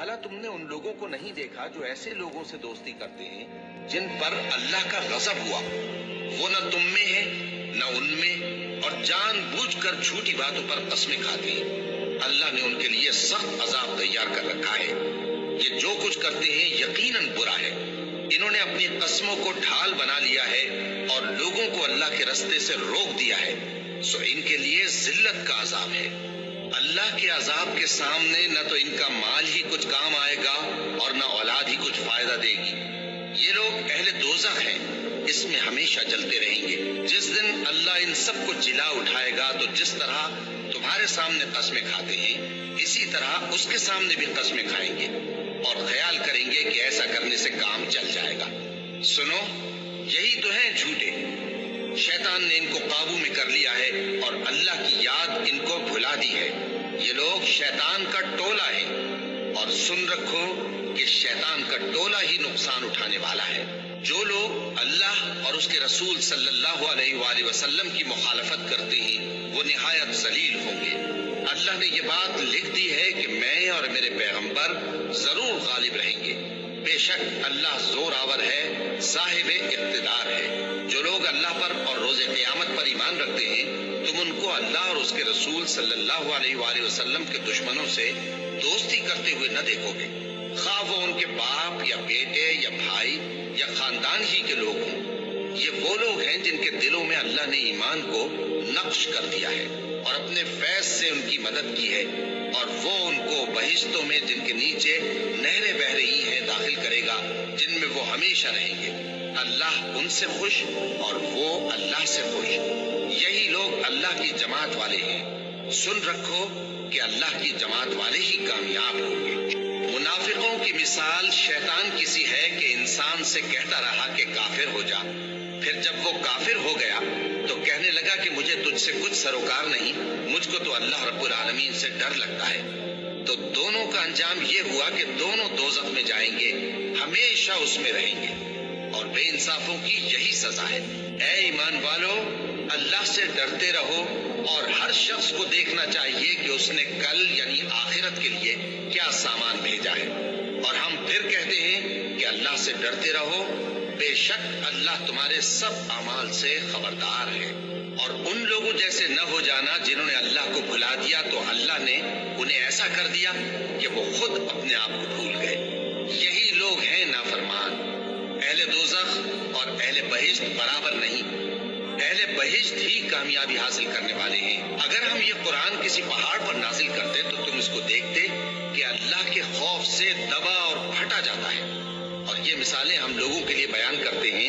भला तुमने उन लोगों को नहीं देखा जो ऐसे लोगों से दोस्ती करते हैं जिन पर अल्लाह का गजब हुआ। वो न तुम में है न उनमें, और जानबूझकर झूठी बातों पर कस्में खाते हैं। अल्लाह ने उनके लिए सख्त अजाब तैयार कर रखा है। ये जो कुछ करते हैं यकीनन बुरा है। इन्होंने अपनी कस्मों को ढाल बना लिया है और लोगों को अल्लाह के रास्ते से रोक दिया है, सो इनके लिए जिल्लत का अजाब है। अल्लाह के अजाब के सामने न तो इनका माल ही कुछ काम आएगा और न औलाद ही कुछ फायदा देगी। ये लोग अहले दोज़ख हैं, इसमें हमेशा जलते रहेंगे। जिस दिन अल्लाह इन सबको जिला उठाएगा तो जिस तरह तुम्हारे सामने कस्में खाते हैं, इसी तरह उसके सामने भी कस्में खाएंगे और ख्याल करेंगे कि ऐसा करने से काम चल जाएगा। सुनो, यही तो है झूठे। शैतान ने इनको काबू में कर लिया है और अल्लाह की याद इनको भुला दी है। ये लोग शैतान का टोला है, और सुन रखो कि शैतान का टोला ही नुकसान उठाने वाला है। जो लोग अल्लाह और उसके रसूल सल्लल्लाहु अलैहि वसल्लम की मुखालफत करते हैं वो निहायत जलील होंगे। अल्लाह ने ये बात लिख दी है कि मैं और मेरे पैगंबर जरूर गालिब रहेंगे। बेशक अल्लाह जोरावर है, साहिब इख्तिदार है। जो लोग अल्लाह पर और रोज़े क़यामत पर ईमान रखते हैं, तुम उनको अल्लाह और उसके रसूल सल्लल्लाहु अलैहि वसल्लम के दुश्मनों से दोस्ती करते हुए न देखोगे, खा वो उनके बाप या बेटे या भाई या खानदान ही के लोग हों। ये वो लोग हैं जिनके दिलों में अल्लाह ने ईमान को नक्श कर दिया है और अपने फैज़ से उनकी मदद की है, और वो उनको बहिश्तों में जिनके नीचे नहरें बह रही हैं दाखिल करेगा, जिनमें वो हमेशा रहेंगे। अल्लाह उनसे खुश और वो अल्लाह से खुश। यही लोग अल्लाह की जमात वाले हैं। सुन रखो कि अल्लाह की जमात वाले ही कामयाब होंगे। मुनाफिकों की मिसाल शैतान की सी है कि इंसान से कहता रहा कि काफिर हो जा, फिर जब वो काफिर हो गया तो कहने लगा कि मुझे तुझसे कुछ सरोकार नहीं, मुझको तो अल्लाह रब्बुल आलमीन से डर लगता है। तो दोनों का अंजाम ये हुआ कि दोनों दोज़ख में जाएंगे, हमेशा उसमें रहेंगे, और बेइंसाफों की यही सजा है। ऐ ईमान वालो, अल्लाह से डरते रहो, और हर शख्स को देखना चाहिए कि उसने कल यानी आखिरत के लिए क्या सामान भेजा है। और हम फिर कहते हैं कि अल्लाह से डरते रहो, बेशक अल्लाह तुम्हारे सब अमाल से खबरदार है। और उन लोगों जैसे न हो जाना जिन्होंने अल्लाह को भुला दिया तो अल्लाह ने उन्हें ऐसा कर दिया कि वो खुद अपने आप को भूल गए। यही लोग हैं नाफरमान। अहले दोज़ख और अहले बहिश्त बराबर नहीं। अहले बहिश्त ही कामयाबी हासिल करने वाले हैं। अगर हम ये कुरान किसी पहाड़ पर नाजिल करते तो तुम इसको देखते कि अल्लाह के खौफ से दबा और फटा जाता है। और ये मिसालें हम लोगों के लिए बयान करते हैं